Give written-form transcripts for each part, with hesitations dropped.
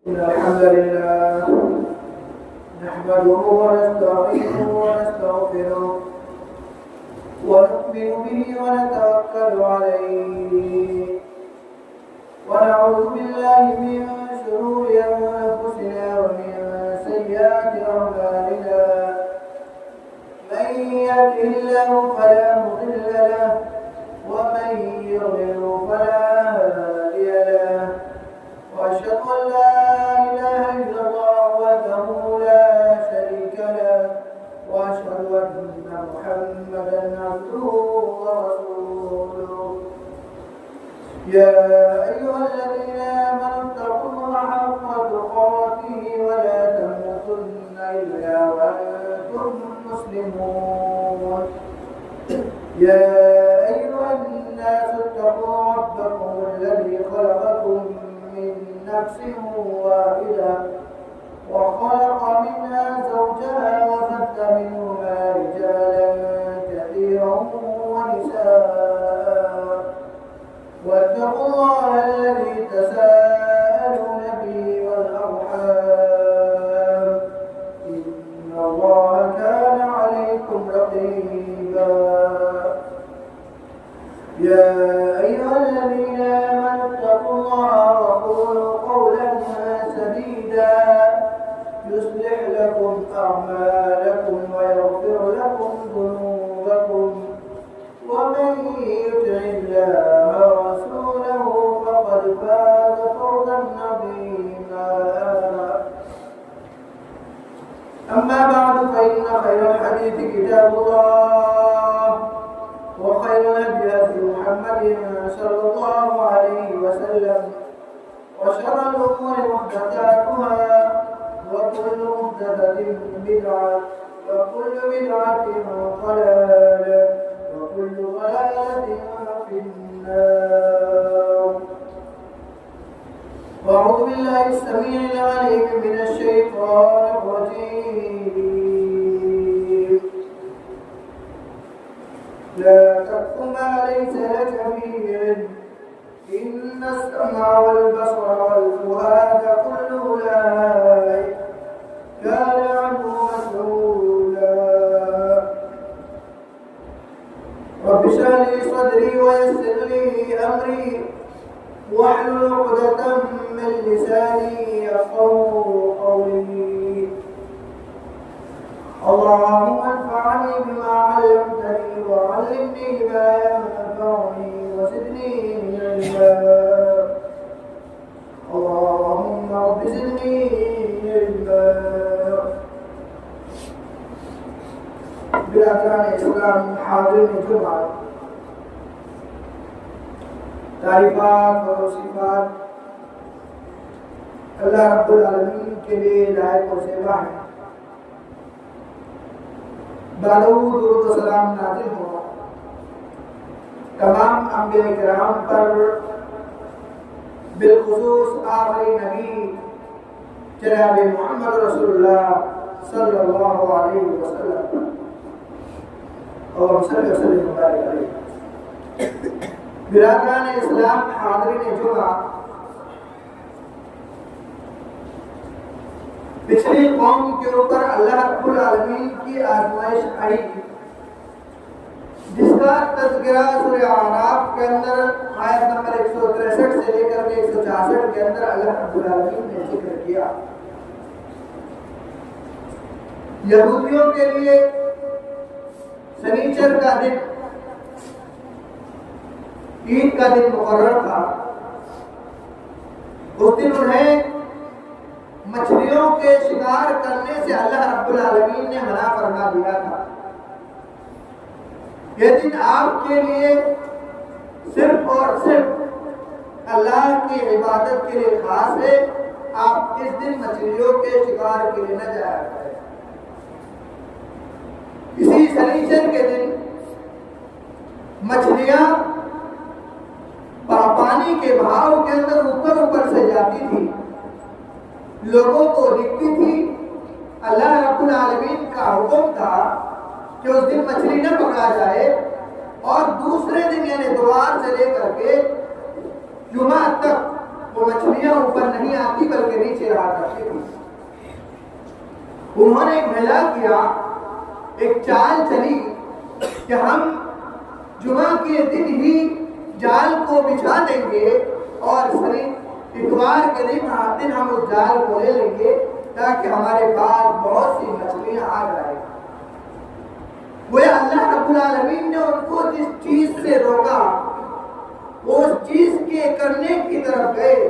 إن الحمد لله نحمده ونستعينه ونستغفره ونؤمن به ونتوكل عليه ونعوذ بالله من شرور أنفسنا ومن سيئات أعمالنا من يهده الله فلا مضل له ومن يضلل فلا هادي له وأشهد أن لا إله إلا الله وحده لا شريك له وأشهد أن محمدا عبده ورسوله يا أيها الذين آمنوا اتقوا الله حق تقاته ولا تموتن إلا وأنتم مسلمون يا أيها الناس اتقوا ربكم الذي خلقكم من نفس واحدة وخلق منها زوجها وبث منهما رجالا كثيرا ونساء واتقوا الله الذي تساءلون به والأرحام إن الله كان عليكم رقيبا يا أيها الذين آمنوا اتقوا الله وقولوا قولا سديدا يصلح لكم أعمالكم ويغفر لكم ذنوبكم ومن يطع الله ورسوله فقد فاز فوزا عظيما أما بعد فإن خير الحديث كتاب الله وخير الهدي هدي محمد صلى الله عليه وسلم وشر الأمور محدثاتها وكل محدثة بدعة وكل بدعة ضلالة وكل ضلالة في النار. أعوذ بالله السميع العليم من الشيطان الرجيم. لا تقف ما ليس لك به علم إن السمع والبصر والفؤاد كل أولئك كان عنه مسؤولا. رب اشرح لي صدري ويسر لي أمري واحلل عقدة من لساني يفقهوا قولي. اللهم انفعني بما علمتني وعلمني ما ينفعني وزدني علما. اللهم رب زدني علما. برادران اسلام حاضرین جمعہ، تعریفات و توصیفات اللہ رب العالمین کے لیے لائق و زیبا ہیں. درود و سلام نازل ہو تمام انبیاء کرام پر، بالخصوص آخری نبی جناب محمد رسول اللہ صلی اللہ علیہ وسلم اور صلی وسلم مبارک علیہ. برادران اسلام حاضرین جمعہ، پچھلی قوم کے اوپر اللہ رب العالمین کی آزمائش آئی جس کا تذکرہ سورہ اعراف کے اندر آیت نمبر 163 سے لے کر کے 166 کے اندر اللہ رب العالمین نے ذکر کیا. یہودیوں کے لیے سنیچر کا دن عید کا دن مقرر تھا. اس دن انہیں مچھلیوں کے شکار کرنے سے اللہ رب العالمین نے منع فرما دیا تھا. یہ دن آپ کے لیے صرف اور صرف اللہ کی عبادت کے لیے خاص ہے. آپ اس دن مچھلیوں کے شکار کے لیے نہ جایا کریں. اسی سنیچر کے دن مچھلیاں پانی کے بہاؤ کے اندر اوپر سے جاتی تھی، لوگوں کو دکھتی تھی. اللہ رب العالمین کا حکم تھا کہ اس دن مچھلی نہ پکڑا جائے اور دوسرے دن یعنی اتوار سے لے کر کے جمعہ تک وہ مچھلیاں اوپر نہیں آتی بلکہ نیچے رہا کرتی تھی۔ انہوں نے ایک ملا کیا، ایک چال چلی کہ ہم جمعہ کے دن ہی جال کو بچھا دیں گے اور اتوار کے دن ہم اس جال کو لے لیں گے تاکہ ہمارے پاس بہت سی مچھلیاں آ جائیں۔ وہ اللہ رب العالمین نے ان کو جس چیز سے روکا وہ اس چیز کے کرنے کی طرف گئے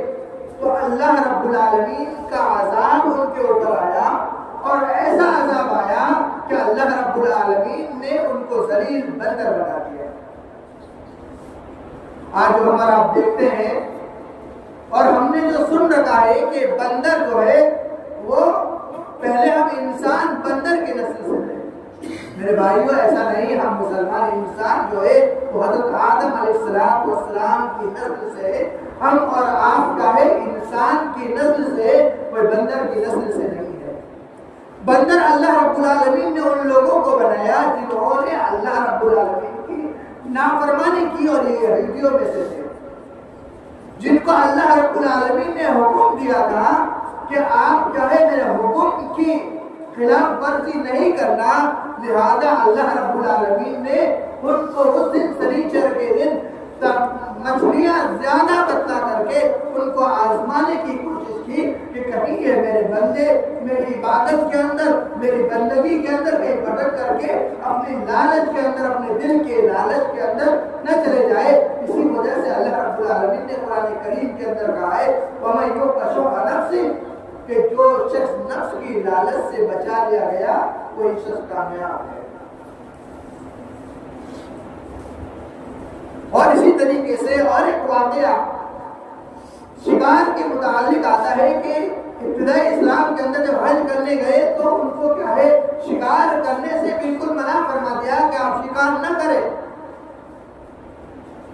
تو اللہ رب العالمین کا عذاب ان کے اوپر آیا، اور ایسا عذاب آیا کہ اللہ رب العالمین نے ان کو ذلیل بندر بنا دیا۔ آج جو ہمارا آپ دیکھتے ہیں اور ہم نے جو سن رکھا ہے کہ بندر جو ہے وہ پہلے ہم انسان بندر کی نسل سے تھے۔ میرے بھائیوں ایسا نہیں، ہم مسلمان انسان جو ہے وہ حضرت آدم علیہ السلام کی نسل سے، ہم اور آپ کا ہے انسان کی نسل سے، کوئی بندر کی نسل سے نہیں ہے۔ بندر اللہ رب العالمین نے ان لوگوں کو بنایا جنہوں نے اللہ رب العالمین کی نافرمانی کی اور یہ یہودیوں میں سے تھے، جن کو اللہ رب العالمین نے حکم دیا تھا کہ آپ چاہے میرے حکم کی خلاف ورزی نہیں کرنا، لہذا اللہ رب العالمین نے ان کو اس دن سنیچر کے دن مچھلیاں زیادہ بتلا کر کے ان کو آزمانے کی کوشش کی کہ کہیں یہ میرے بندے میری عبادت کے اندر، میری بندگی کے اندر کہیں بھٹک کر کے اپنی لالچ کے اندر، اپنے دل کے لالچ کے اندر نہ چلے جائے۔ اسی وجہ سے اللہ رب العالمین نے قرآن کریم کے اندر کہا ہے وَمَن يُوقَ شُحَّ نَفْسِهِ، کہ جو شخص نفس کی لالچ سے بچا لیا گیا وہی شخص کامیاب ہے۔ اور اسی طریقے سے اور ایک واقعہ شکار کے متعلق آتا ہے کہ ابتدائی اسلام کے اندر جب حج کرنے گئے تو ان کو کیا ہے شکار کرنے سے بالکل منع فرما دیا کہ آپ شکار نہ کریں۔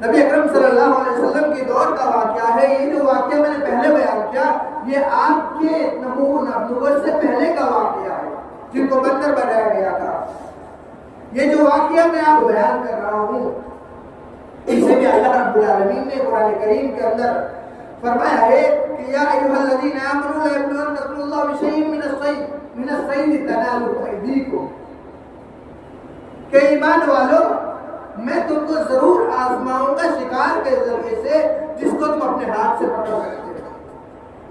نبی اکرم صلی اللہ علیہ وسلم کی دور کا واقعہ ہے، یہ جو واقعہ میں نے پہلے بیان کیا یہ آپ کے نبوت سے پہلے کا واقعہ ہے جن کو بندر بنایا گیا تھا۔ یہ جو واقعہ میں آپ بیان کر رہا ہوں اسے بھی اللہ رب العالمین نے قرآن کریم کے اندر فرمایا ہے کہ یا ایھا الذین آمنوا لا یبلونکم اللہ بشیء من الصید تنالوا ایدیکم، کہ ایمان والو میں تم کو ضرور آزماؤں گا شکار کے ذریعے سے جس کو تم اپنے ہاتھ سے پکڑ سکتے ہو،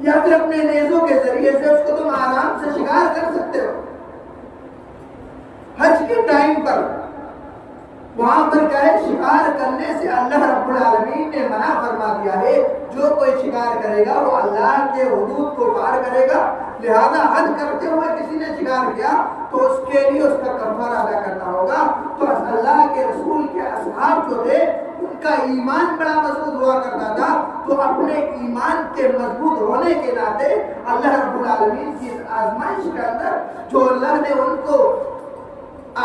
یا پھر اپنے نیزوں کے ذریعے سے اس کو تم آرام سے شکار کر سکتے ہو۔ حج کے ٹائم پر وہاں پر کیا ہے شکار کرنے سے اللہ رب العالمین نے منع فرما دیا ہے، جو کوئی شکار کرے گا وہ اللہ کے حدود کو پار کرے گا، لہذا حج کرتے ہوئے کسی نے شکار کیا تو اس کے لیے اس کا کفارہ ادا کرنا ہوگا۔ تو اللہ کے رسول کے اصحاب جو تھے ان کا ایمان بڑا مضبوط ہوا کرتا تھا، تو اپنے ایمان کے مضبوط ہونے کے ناطے اللہ رب العالمین کی آزمائش کے اندر جو اللہ نے ان کو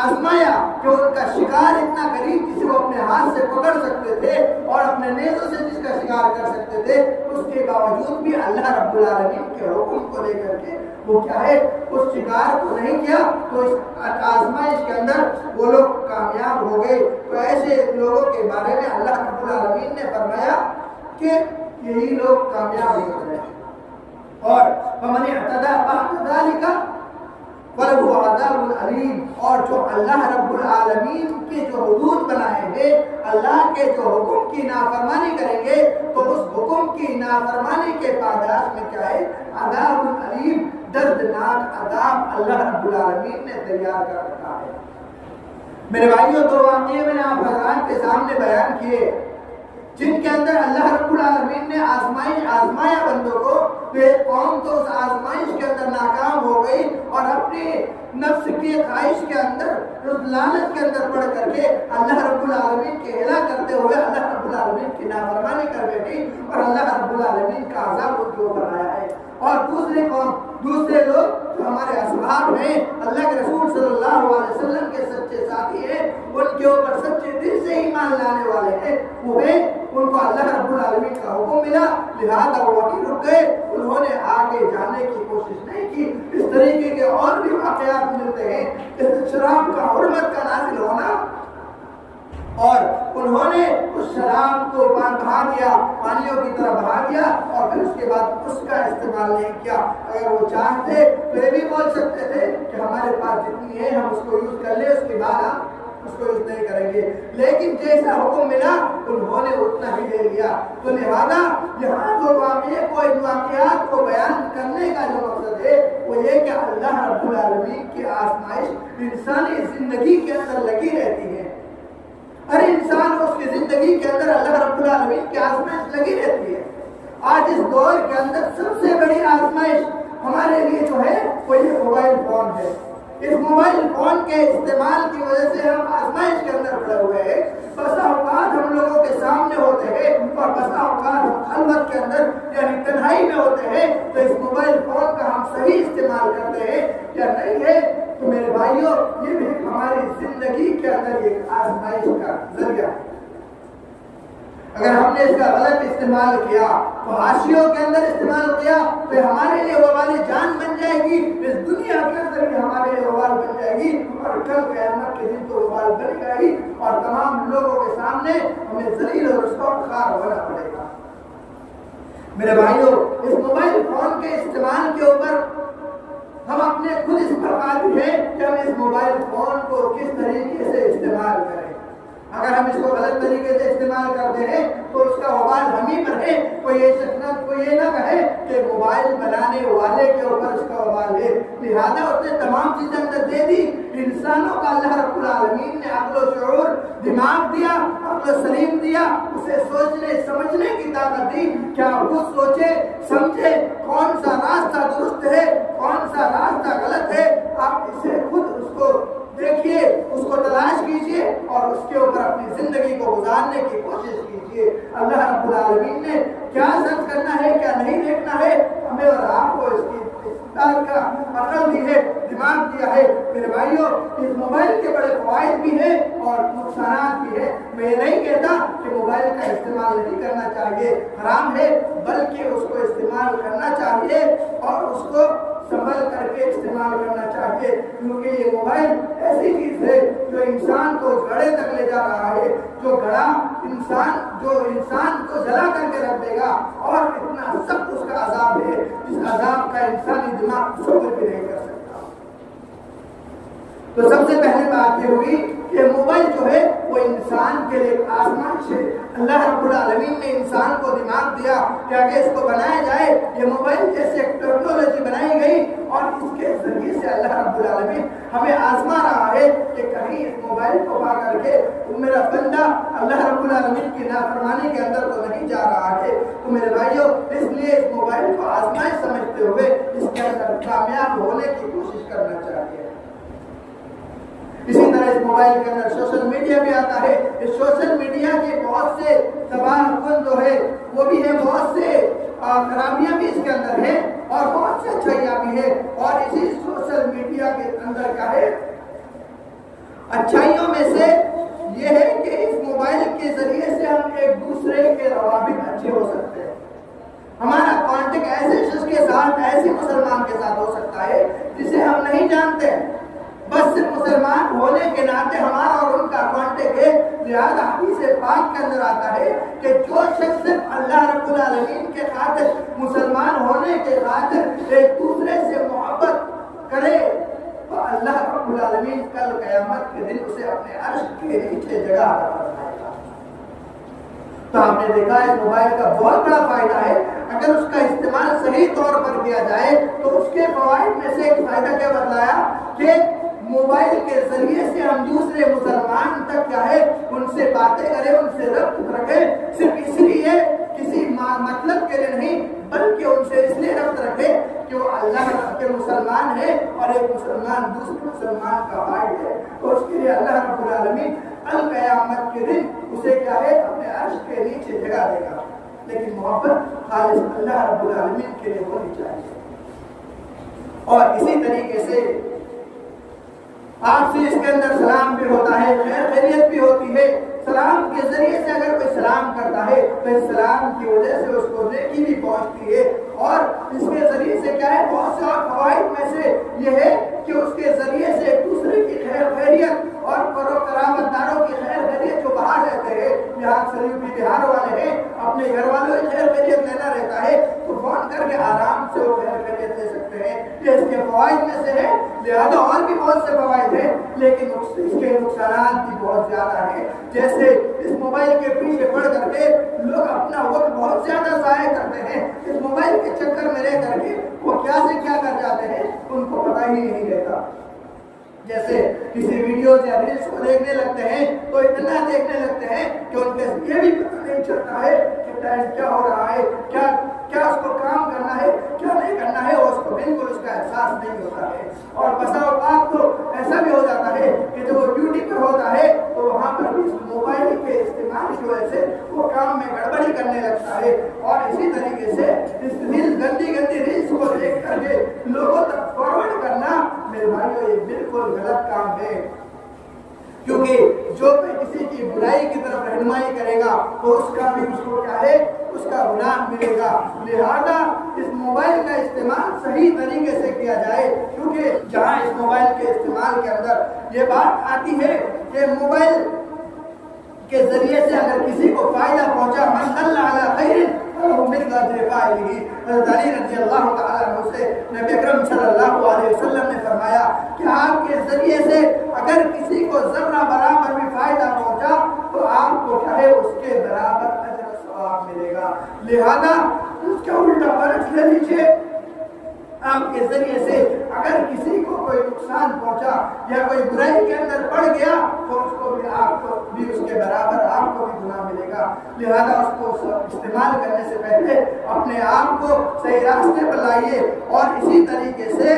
آزمایا کہ ان کا شکار اتنا قریب کسی کو اپنے ہاتھ سے پکڑ سکتے تھے اور اپنے نیزوں سے جس کا شکار کر سکتے تھے، اس کے باوجود بھی اللہ رب العالمین کے حکم کو لے کر کے وہ کیا ہے اس شکار کو نہیں کیا، تو اس آزمائش کے اندر وہ لوگ کامیاب ہو گئے۔ تو ایسے لوگوں کے بارے میں اللہ رب العالمین نے فرمایا کہ یہی لوگ کامیاب ہو گئے۔ اور فَمَنِ اعْتَدَىٰ بَعْدَ ذَٰلِكَ فَلَهُ عَذَابٌ أَلِيمٌ، اور جو اللہ رب العالمین کے جو حدود بنائے ہیں، اللہ کے جو حکم کی نافرمانی کریں گے تو اس حکم کی نافرمانی کے پاداش میں کیا ہے عذاب علیم، دردناک عذاب اللہ رب العالمین نے تیار کر رکھا ہے۔ میرے بھائیوں دو واقعے میں نے آپ حضرات کے سامنے بیان کیے جن کے اندر اللہ رب العالمین نے آزمایا بندوں کو، تو ایک قوم تو اس آزمائش کے اندر ناکام ہو گئی اور اپنے نفس کی خواہش کے اندر، اس لالچ کے اندر پڑ کر کے اللہ رب العالمین کے ہلا کرتے ہوئے اللہ رب العالمین کی نافرمانی کر بیٹھی اور اللہ رب العالمین کا عذاب ان کے اوپر آیا ہے۔ اور دوسرے قوم، دوسرے لوگ جو ہمارے اصحاب ہیں، اللہ کے رسول صلی اللہ علیہ وسلم کے سچے ساتھی ہیں، ان کے اوپر سچے دل سے ایمان لانے والے ہیں، وہ ہیں ان کو اللہ رب العالمین کا حکم ملا، لہذا وہ وہیں رک گئے، انہوں نے آگے جانے کی کوشش نہیں کی۔ اس طریقے کے اور بھی واقعات ملتے ہیں، جیسے شراب کا حرمت کا نازل ہونا، اور انہوں نے اس شراب کو بہا دیا، پانیوں کی طرح بہا دیا، اور پھر اس کے بعد اس کا استعمال نہیں کیا۔ اگر وہ چاہتے تو یہ بھی بول سکتے تھے کہ ہمارے پاس جتنی ہے ہم اس کو یوز کر لیں، اس کے بعد ہم اس کو یوز نہیں کریں گے، لیکن جیسا حکم ملا انہوں نے اتنا ہی لے لیا۔ تو لہذا یہاں جو واقعات کو بیان کرنے کا جو مقصد ہے وہ یہ کہ اللہ رب العالمین کی آزمائش انسانی زندگی کے اندر لگی رہتی ہے۔ ہر انسان اس کی زندگی کے اندر اللہ رب العالمین کی آزمائش لگی رہتی ہے۔ آج اس دور کے اندر سب سے بڑی آزمائش ہمارے لیے جو ہے وہ یہ موبائل فون ہے۔ اس موبائل فون کے استعمال کی وجہ سے ہم آزمائش کے اندر پڑے ہوئے ہیں۔ بسا اوقات ہم لوگوں کے سامنے ہوتے ہیں اور بسا اوقات ہم خلوت کے اندر یعنی تنہائی میں ہوتے ہیں، تو اس موبائل فون کا ہم صحیح استعمال کرتے ہیں یا نہیں ہے؟ تو میرے بھائیوں، یہ بھی ہماری زندگی کے اندر ایک آزمائش کا ذریعہ ہے۔ اگر ہم نے اس کا غلط استعمال کیا تو حاشیوں کے اندر استعمال کیا تو ہمارے لیے وبال جان بن جائے گی، اس دنیا کے اندر بھی ہمارے لیے وبال بن جائے گی، اور کل قیامت کے دن تو وبال بن جائے گی اور تمام لوگوں کے سامنے ہمیں ذلیل اور رسوا خوار ہونا پڑے گا۔ میرے بھائیوں، اس موبائل فون کے استعمال کے اوپر ہم اپنے خود اس پر قادر ہیں کہ ہم اس موبائل فون کو کس طریقے سے استعمال کریں۔ اگر ہم اس کو غلط طریقے سے استعمال کرتے ہیں تو اس کا وبال ہم ہی پر ہے۔ کوئی یہ نہ کہے کہ موبائل بنانے والے کے اوپر اس کا وبال ہے، لہذا اس نے تمام چیزیں اندر دے دی۔ انسانوں کا اللہ رب العالمین نے عقل و شعور، دماغ دیا، عقل و سلیم دیا، اسے سوچنے سمجھنے کی طاقت دی۔ کیا وہ سوچے سمجھے کون سا راستہ درست ہے، کون سا راستہ غلط ہے؟ آپ اسے خود اس کو دیکھیے، اس کو تلاش کیجئے اور اس کے اوپر اپنی زندگی کو گزارنے کی کوشش کیجئے۔ اللہ رب العالمین نے کیا سرچ کرنا ہے، کیا نہیں دیکھنا ہے، ہمیں اور آپ کو اس کی استعداد کا عقل دی ہے، دماغ دیا ہے۔ میرے بھائیوں، اس موبائل کے بڑے فوائد بھی ہیں اور نقصانات بھی ہیں۔ میں یہ نہیں کہتا کہ موبائل کا استعمال نہیں کرنا چاہیے، حرام ہے، بلکہ اس کو استعمال کرنا چاہیے اور اس کو سنبھل کر کے استعمال کرنا چاہیے، کیونکہ یہ موبائل ایسی چیز ہے جو انسان کو گڑھے تک لے جا رہا ہے، جو گڑھا انسان کو جلا کر کے رکھ دے گا، اور اتنا سخت اس کا عذاب ہے جس عذاب کا انسانی دماغ تصور بھی نہیں کر سکتا۔ تو سب سے پہلے بات یہ ہوگی کہ موبائل جو ہے وہ انسان کے لیے آزمائش ہے۔ اللہ رب العالمین نے انسان کو دماغ دیا کہ اگر اس کو بنایا جائے، یہ موبائل جیسے ایک ٹیکنالوجی بنائی گئی اور اس کے ذریعے سے اللہ رب العالمین ہمیں آزما رہا ہے کہ کہیں اس موبائل کو پا کر کے میرا بندہ اللہ رب العالمین کی نافرمانی کے اندر تو نہیں جا رہا ہے۔ تو میرے بھائیوں، اس لیے اس موبائل کو آزمائش سمجھتے ہوئے اس کے اندر کامیاب ہونے کی کوشش کرنا چاہیے۔ اسی طرح اس موبائل کے اندر سوشل میڈیا بھی آتا ہے۔ اس سوشل میڈیا کے بہت سے تباہ کن جو ہے وہ بھی ہے، بہت سے خرابیاں بھی اس کے اندر ہیں اور بہت سے اچھائیاں بھی ہیں۔ اور اسی سوشل میڈیا کے اندر کیا ہے، اچھائیوں میں سے یہ ہے کہ اس موبائل کے ذریعے سے ہم ایک دوسرے کے روابط اچھے ہو سکتے ہیں۔ ہمارا کانٹیکٹ ایسے شخص کے ساتھ، ایسے مسلمان کے ساتھ ہو سکتا ہے جسے ہم نہیں جانتے، بس صرف مسلمان ہونے کے ناطے ہمارا اور ان کا کانٹیکٹ ہے۔ لہذا حدیث پاک کے اندر آتا ہے کہ جو شخص صرف اللہ رب العالمین کے خاطر، مسلمان ہونے کے خاطر ایک دوسرے سے محبت کرے تو اللہ رب العالمین کل قیامت کے دن اسے اپنے عرش کے نیچے جگہ عطا فرمائے گا۔ تو آپ نے دیکھا اس موبائل کا بہت بڑا فائدہ ہے۔ اگر اس کا استعمال صحیح طور پر کیا جائے تو اس کے فوائد میں سے ایک فائدہ کیا بتلایا کہ موبائل کے ذریعے سے ہم دوسرے مسلمان تک کیا ہے ان سے باتیں کریں، ان سے ربط رکھیں، صرف اس لیے کسی مطلب کے لیے نہیں، بلکہ ان سے اس لیے ربط رکھیں کہ وہ اللہ کے مسلمان ہے اور ایک مسلمان دوسرے مسلمان کا بھائی ہے۔ تو اس کے لیے اللہ رب العالمین القیامت کے دن اسے کیا ہے اپنے عرش کے نیچے جگہ دے گا۔ لیکن محبت خالص اللہ رب العالمین کے لیے ہونی چاہیے۔ اور اسی طریقے سے آپ سے اس کے اندر سلام بھی ہوتا ہے، خیر خیریت بھی ہوتی ہے۔ سلام کے ذریعے سے اگر کوئی سلام کرتا ہے تو اس سلام کی وجہ سے اس کو نیکی بھی پہنچتی ہے، اور اس کے ذریعے سے کیا ہے، بہت سے اور فوائد میں سے یہ ہے کہ اس کے ذریعے سے ایک دوسرے کی خیر خیریت اور قرابت داروں کی خیر خیریت جو یہ اس کے فوائد میں سے ہے، لہذا اور بھی بہت سے فوائد ہیں لیکن اس کے نقصانات بھی بہت زیادہ ہیں۔ جیسے اس موبائل کے پیچھے پڑ کر کے لوگ اپنا وقت بہت زیادہ ضائع کرتے ہیں، اس موبائل کے چکر میں رہ کر کے وہ کیا سے کیا کر جاتے ہیں ان کو پتہ ہی نہیں رہتا۔ جیسے کسی ویڈیوز یا ریلس کو دیکھنے لگتے ہیں تو اتنا دیکھنے لگتے ہیں کہ ان کے یہ بھی پتہ نہیں چلتا ہے کہ ٹائم کیا ہو رہا ہے، کیا اس کو کام کرنا ہے، کیا نہیں کرنا ہے، اور اس کو بالکل اس کا احساس نہیں ہوتا ہے۔ اور بسا اوقات تو ایسا بھی ہو جاتا ہے کہ جب وہ ڈیوٹی پر ہوتا ہے تو وہاں پر بھی موبائل کے استعمال کی وجہ سے وہ کام میں گڑبڑی کرنے لگتا ہے، اور اسی طریقے سے اس گندی ریلس کو دیکھ کر کے لوگوں تک فارورڈ کرنا میرے بھائیوں یہ بالکل غلط کام ہے، کیونکہ جو کسی کی برائی کی طرف رہنمائی کرے گا تو اس کا بھی اس کو کیا ہے، اس کا گناہ ملے گا۔ لہذا اس موبائل کا استعمال صحیح طریقے سے کیا جائے، کیونکہ جہاں اس موبائل کے استعمال کے اندر یہ بات آتی ہے کہ موبائل کے ذریعے سے اگر کسی کو فائدہ پہنچا، من دل علی خیر فلہ مثل اجر فاعلہ، حضرت علی رضی اللہ تعالیٰ عنہ سے نبی اکرم صلی اللہ علیہ وسلم نے فرمایا کہ آپ کے ذریعے سے اگر کسی کو ذرہ برابر بھی فائدہ پہنچا تو آپ کو کیا ہے اس کے برابر اجر و ثواب ملے گا۔ لہذا اس کا الٹا برعکس لے لیجیے، آپ کے ذریعے سے اگر کسی کو کوئی نقصان پہنچا یا کوئی برائی کے اندر پڑ گیا تو اس کو بھی آپ کو بھی اس کے برابر آپ کو بھی گناہ ملے گا۔ لہذا اس کو استعمال کرنے سے پہلے اپنے آپ کو صحیح راستے پر لائیے۔ اور اسی طریقے سے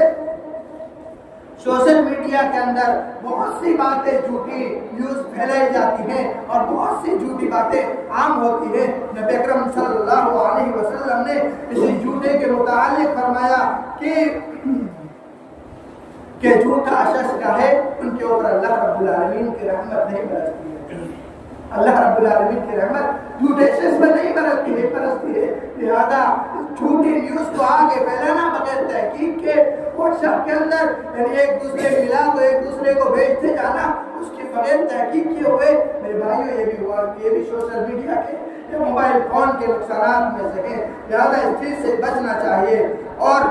سوشل میڈیا کے اندر بہت سی باتیں جھوٹی نیوز پھیلائی جاتی ہیں اور بہت سی جھوٹی باتیں عام ہوتی ہیں۔ نبی اکرم صلی اللہ علیہ وسلم نے اسی جھوٹے کے متعلق فرمایا کہ جھوٹا شخص کا ہے ان کے اوپر اللہ رب العالمین کی رحمت نہیں برستی ہے، اللہ رب العالمین کی رحمت جھوٹے شخص پر نہیں برستی ہے۔ لہذا جھوٹی نیوز کو آگے پھیلانا بغیر تحقیق کے واٹس ایپ کے اندر یعنی ایک دوسرے ملا تو ایک دوسرے کو بھیجتے جانا اس کے بغیر تحقیق کیے ہوئے، میرے بھائیوں یہ بھی ہوا، یہ بھی سوشل میڈیا کے یہ موبائل فون کے نقصانات میں سے ہیں۔ لہذا اس چیز سے بچنا چاہیے۔ اور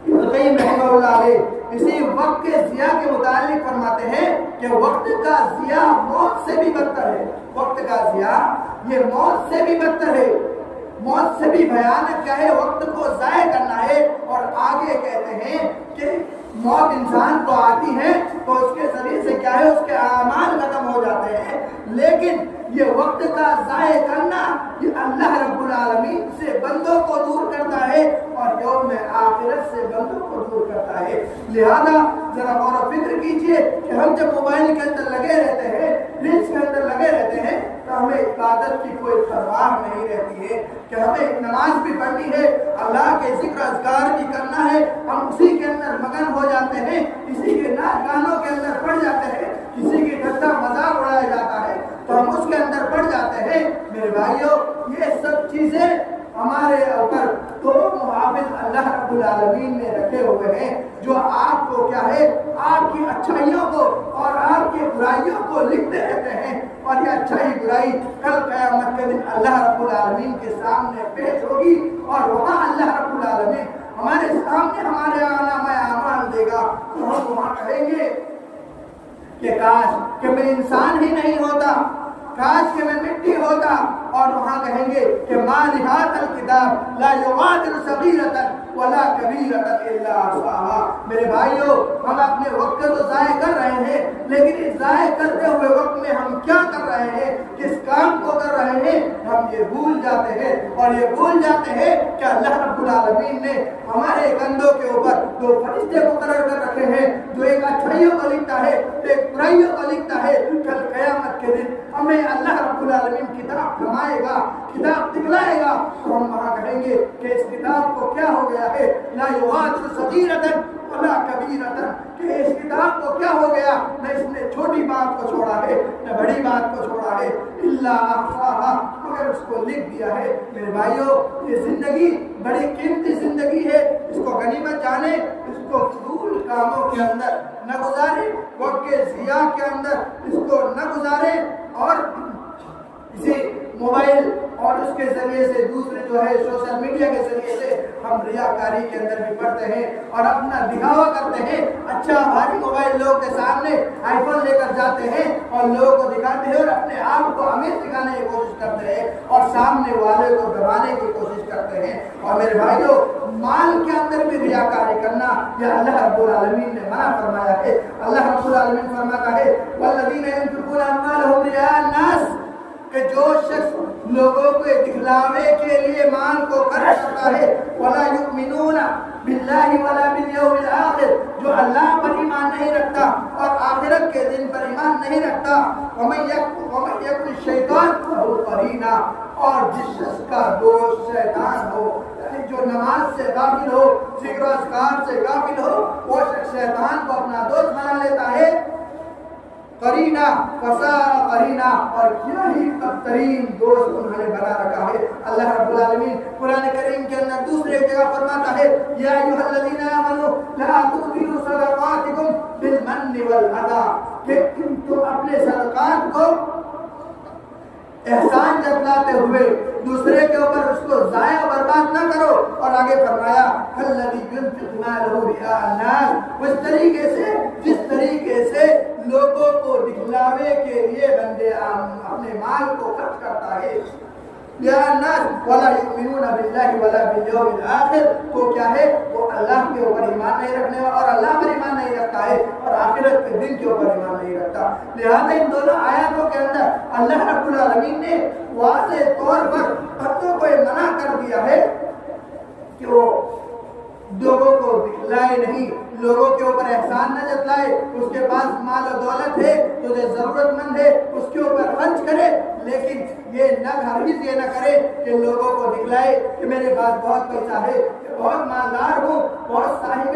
ابن قیم رحمہ اللہ علیہ اسی وقت کے ضیاء کے متعلق فرماتے ہیں کہ وقت کا ضیاء موت سے بھی بدتر ہے۔ وقت کا ضیاء یہ موت سے بھی بدتر ہے، موت سے بھی بھیانک کیا ہے، وقت کو ضائع کرنا ہے۔ اور آگے کہتے ہیں کہ موت انسان کو آتی ہے تو اس کے ذریعے سے کیا ہے اس کے اعمال ختم ہو جاتے ہیں، لیکن یہ وقت کا ضائع کرنا یہ اللہ رب العالمین سے بندوں کو دور کرتا ہے اور یوم آخرت سے بندوں کو دور کرتا ہے۔ لہذا ذرا غور و فکر کیجئے کہ ہم جب موبائل کے اندر لگے رہتے ہیں، ریلس کے اندر لگے رہتے ہیں تو ہمیں عبادت کی کوئی پرواہ نہیں رہتی ہے کہ ہمیں نماز بھی پڑھنی ہے، اللہ کے ذکر اذکار بھی کرنا ہے، ہم اسی کے اندر مگن ہو جاتے ہیں، کسی کے گانوں کے اندر پڑ جاتے ہیں، کسی کی ٹھٹا مذاق اڑایا جاتا ہے تو ہم اس کے اندر پڑ جاتے ہیں۔ میرے بھائیوں یہ سب چیزیں ہمارے اوپر دو محافظ اللہ رب العالمین نے رکھے ہوئے ہیں جو آپ کو کیا ہے، آپ کی اچھائیوں کو اور آپ کی برائیوں کو لکھتے رہتے ہیں، اور یہ اچھائی برائی کل قیامت کے دن اللہ رب العالمین کے سامنے پیش ہوگی، اور وہاں اللہ رب العالمین ہمارے سامنے ہمارے نامہ اعمال دے گا تو ہم وہاں کہیں گے کہ کاش کہ میں انسان ہی نہیں ہوتا، کاش کہ میں مٹی ہوتا، اور وہاں کہیں گے کہ ما لہذا الکتاب لا یغادر صغیرۃ ولا کبیرۃ الا احصاها۔ میرے بھائیوں ہم اپنے وقت تو ضائع کر رہے ہیں، لیکن اس ضائع کرتے ہوئے وقت میں ہم کیا کر رہے ہیں، کس کام کو کر رہے ہیں، ہم یہ بھول جاتے ہیں، اور یہ بھول جاتے ہیں کہ اللہ رب العالمین نے ہمارے کندھوں کے اوپر دو فرشتے مقرر کر رکھے ہیں، جو ایک اچھائیوں کو لکھتا ہے ایک برائیوں کو لکھتا ہے۔ کل قیامت کے دن ہمیں اللہ رب العالمین کتاب تھمائے گا، کتاب دکھلائے گا، تو ہم وہاں کہیں گے کہ اس کتاب کو کیا ہو گیا ہے، لا یغادر صغیرۃ ولا کبیرۃ، کہ اس کتاب کو کیا ہو گیا، نہ اس نے چھوٹی بات کو چھوڑا ہے نہ بڑی بات کو چھوڑا ہے، الا احصاها، مگر اس کو لکھ دیا ہے۔ میرے بھائیوں یہ زندگی بڑی قیمتی زندگی ہے، اس کو غنیمت جانے، اس کو فضول کاموں کے اندر نہ گزارے، وقت کے ضیاع کے اندر اس کو نہ گزارے، اور اسی موبائل اور اس کے ذریعے سے دوسرے جو ہے سوشل میڈیا کے ذریعے سے ہم ریاکاری کے اندر بھی پڑتے ہیں اور اپنا دکھاوا کرتے ہیں. اچھا بھاری موبائل لوگوں کے سامنے آئی فون لے کر جاتے ہیں اور لوگوں کو دکھاتے ہیں اور اپنے آپ کو امیر دکھانے کی کوشش کرتے ہیں اور سامنے والے کو دبانے کی کوشش کرتے ہیں. اور میرے بھائیوں مال کے اندر بھی ریاکاری کرنا یہ اللہ رب العالمین نے منع فرمایا ہے. اللہ رب العالمین فرماتا ہے والذین ينفقون اموالهم رئاء الناس کہ جو شخص لوگوں کو دکھلاوے کے لیے مال کو خرچ کرتا ہے ولا یؤمنون باللہ ولا بالیوم الآخر جو اللہ پر ایمان نہیں رکھتا اور آخرت کے دن پر ایمان نہیں رکھتا ومن یکن الشیطان فہو قرینا اور جس شخص کا دوست شیطان ہو یعنی جو نماز سے غافل ہو ذکر و اذکار سے غافل ہو وہ شخص شیطان کو اپنا دوست بنا لیتا ہے. قرینا فساء قرینا اور کیا ہی بدترین دوست انہوں نے بنا رکھا ہے. اللہ رب العالمین قرآن کریم کے اندر دوسرے جگہ فرماتا ہے یا ایھا الذین آمنوا لا تبطلوا صدقاتکم بالمن والعطا کہ تم اپنے صدقات کو احسان جتلاتے ہوئے دوسرے کے اوپر اس کو ضائع برباد نہ کرو. اور آگے فرمایا الذی ينفق مالہ رئاء الناس اس طریقے سے جس طریقے سے لوگوں کو دکھلاوے کے لیے بندے اپنے مال کو خرچ کرتا ہے. یا الناس ولا یؤمنون باللہ ولا بالیوم الآخر تو کیا ہے وہ اللہ کے اوپر ایمان نہیں رکھنے اور اللہ پر ایمان نہیں رکھتا ہے اور آخرت کے دن کے اوپر ایمان نہیں رکھتا. لہذا ان دونوں آیاتوں کے اندر اللہ رب العالمین نے واضح طور پر بندوں کو یہ منع کر دیا ہے کہ وہ لوگوں کو دکھلائے نہیں, لوگوں کے اوپر احسان نہ جتلائے. اس کے پاس مال و دولت ہے جو ضرورت مند ہے اس کے اوپر خرچ کرے, لیکن یہ نہ ہرگز یہ نہ کرے کہ لوگوں کو دکھلائے کہ میرے پاس بہت پیسہ ہے, بہت مالدار ہوں, بہت صاحب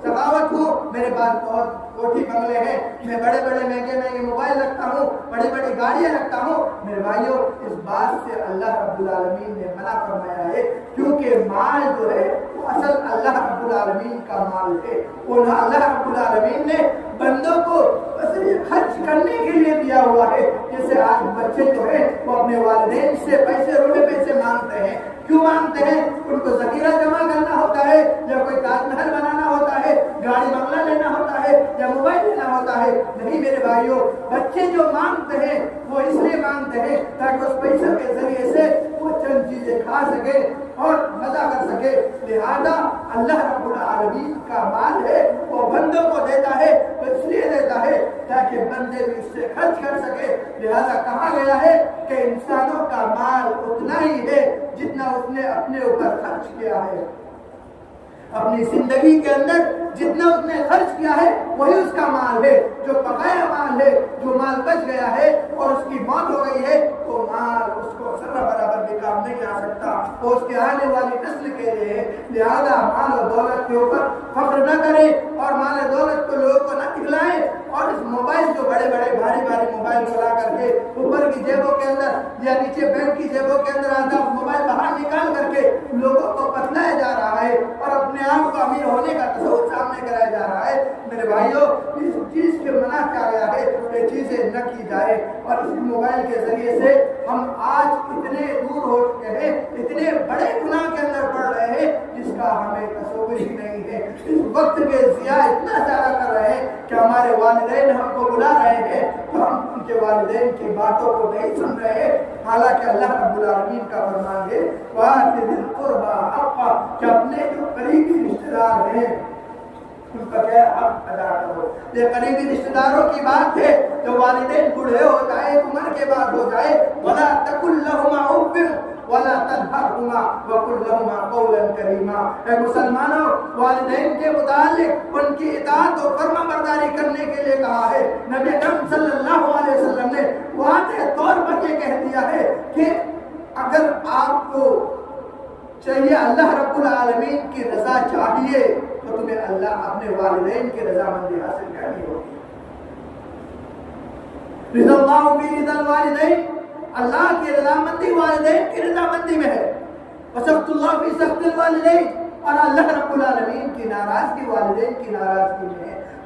سخاوت ہوں, میرے پاس بہت کوٹھی بنگلے ہیں, میں بڑے بڑے مہنگے موبائل رکھتا ہوں, بڑی بڑی گاڑیاں رکھتا ہوں. میرے بھائیوں اس بات سے اللہ رب العالمین نے منع فرمایا ہے کیونکہ مال جو ہے وہ اصل اللہ رب العالمین کا مال ہے. اللہ رب العالمین نے بندوں کو خرچ کرنے کے لیے دیا ہوا ہے. جیسے آج بچے جو ہیں وہ اپنے والدین سے پیسے مانگتے ہیں. کیوں مانگتے ہیں؟ ان کو ذخیرہ جمع کرنا ہوتا ہے, یا کوئی تاج محل بنانا ہوتا ہے, گاڑی بنگلہ لینا ہوتا ہے, یا موبائل لینا ہوتا ہے. نہیں میرے بھائیوں, بچے جو مانگتے ہیں وہ اس لیے مانگتے ہیں تاکہ اس پیسے کے ذریعے سے وہ چند چیزیں کھا سکے اور مزہ کر سکے. لہذا اللہ رب العالمین کا مال ہے وہ بندوں کو دیتا ہے, اس لیے دیتا ہے تاکہ بندے بھی اس سے خرچ کر سکے. لہذا کہا گیا ہے کہ انسانوں کا مال اتنا ہی ہے جتنا اس نے اپنے اوپر خرچ کیا ہے. اپنی زندگی کے اندر جتنا اس نے خرچ کیا ہے وہی اس کا مال ہے. جو بقایا مال ہے, جو مال بچ گیا ہے اور اس کی موت ہو گئی ہے, تو مال اس کو ذرہ برابر بھی کام نہیں آ سکتا, وہ اس کے آنے والی نسل کے لیے. لہذا مال و دولت کے اوپر فخر نہ کریں اور مال و دولت کو لوگوں کو نہ دکھلائیں. اور اس موبائل جو بڑے بھاری موبائل چلا کر کے اوپر کی جیبوں کے اندر یا نیچے بیگ کی جیبوں کے اندر آدھا موبائل باہر نکال کر کے لوگوں کو بتلایا جا رہا ہے اور اپنے آپ کو امیر ہونے کا تصور سامنے کرایا جا رہا ہے. میرے بھائیوں اس چیز کے منع کیا گیا ہے کہ چیزیں نہ کی جائے. اور اس موبائل کے ذریعے سے ہم آج اتنے دور ہو چکے ہیں, اتنے بڑے گناہ کے اندر پڑ رہے ہیں جس کا ہمیں تصور ہی نہیں ہے. اس وقت کے ضیاع اتنا زیادہ کر رہے ہیں کہ ہمارے والدین ہم کو بلا رہے ہیں تو ہم ان کے والدین کی باتوں کو نہیں سن رہے ہیں. حالانکہ اللہ رب العالمین کا فرمان ہے وَآتِ ذِي الْقُرْبَىٰ حَقَّهُ کہ اپنے جو قریبی رشتے دار ہیں ان کا کیا حق ادا کرو. یہ قریبی رشتے داروں کی بات ہے. جو والدین بوڑھے ہو جائے, عمر کے بعد ہو جائے, وَلَا تَقُلْ لَهُمَا أُفٍّ وَلَا تَنْهَرْهُمَا وَقُلْ لَهُمَا قَوْلًا كَرِيمًا. اے مسلمانوں, والدین کے متعلق ان کی اطاعت و فرما برداری کرنے کے لیے کہا ہے. نبی اکرم صلی اللہ علیہ وسلم نے واضح طور پر یہ کہہ دیا ہے کہ اگر آپ کو چاہیے اللہ رب العالمین کی رضا چاہیے تو تمہیں اللہ اپنے والدین کی رضامندی حاصل کرنی ہوگی. رضا اللہ فی رضا الوالدین, اللہ کی رضامندی والدین کی رضامندی میں ہے. وسخط اللہ فی سخط الوالدین, اور اللہ رب العالمین کی ناراضگی والدین کی ناراضگی میں ہے.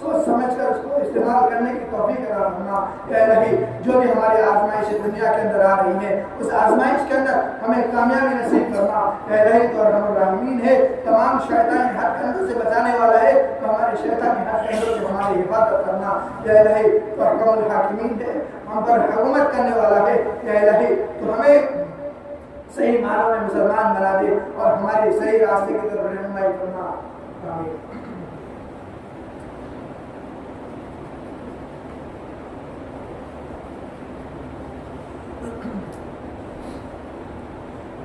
سوچ سمجھ کر اس کو استعمال کرنے کی توفیق عطا فرما۔ اے الہی جو بھی ہماری آزمائش دنیا کے اندر آ رہی ہے اس آزمائش کے اندر ہمیں کامیابی نصیب فرما۔ اے الہی تو ارحم الراحمین ہے، تمام شیطانی ہر کندھوں سے بچانے والا ہے، تو ہمارے شیطانی ہر کندھوں سے ہماری حفاظت کرنا۔ اے الہی تو ارحم الحاکمین ہے، ہم پر حکومت کرنے والا ہے۔ اے الہی تو ہمیں صحیح معنوں میں مسلمان بنا دے اور ہماری صحیح راستے کی طرف رہنمائی کرنا۔ آمین۔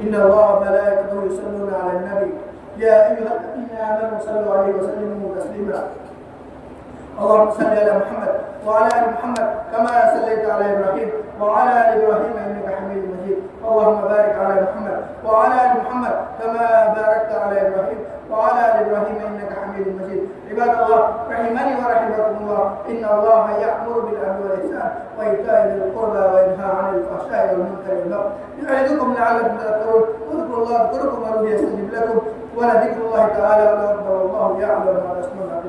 إن الله وملائكته يصلون على النبي يا أيها الذين آمنوا صلوا عليه وسلموا تسليما اللهم صل على محمد وعلى آل محمد كما صليت على إبراهيم وعلى آل إبراهيم إنك حميد مجيد اللهم بارك على محمد وعلى آل محمد كما باركت على إبراهيم وعلى آل إبراهيم إنك حميد مجيد عباد الله رحمني ورحمكم الله إن الله يأمر بالعدل والإحسان وإيتاء ذي القربى وينهى عن الفحشاء والمنكر والبغي يعظكم لعلكم تذكرون اذكروا الله يذكركم ويستجب لكم ولذكر الله تعالى أكبر والله يعلم ما تصنعون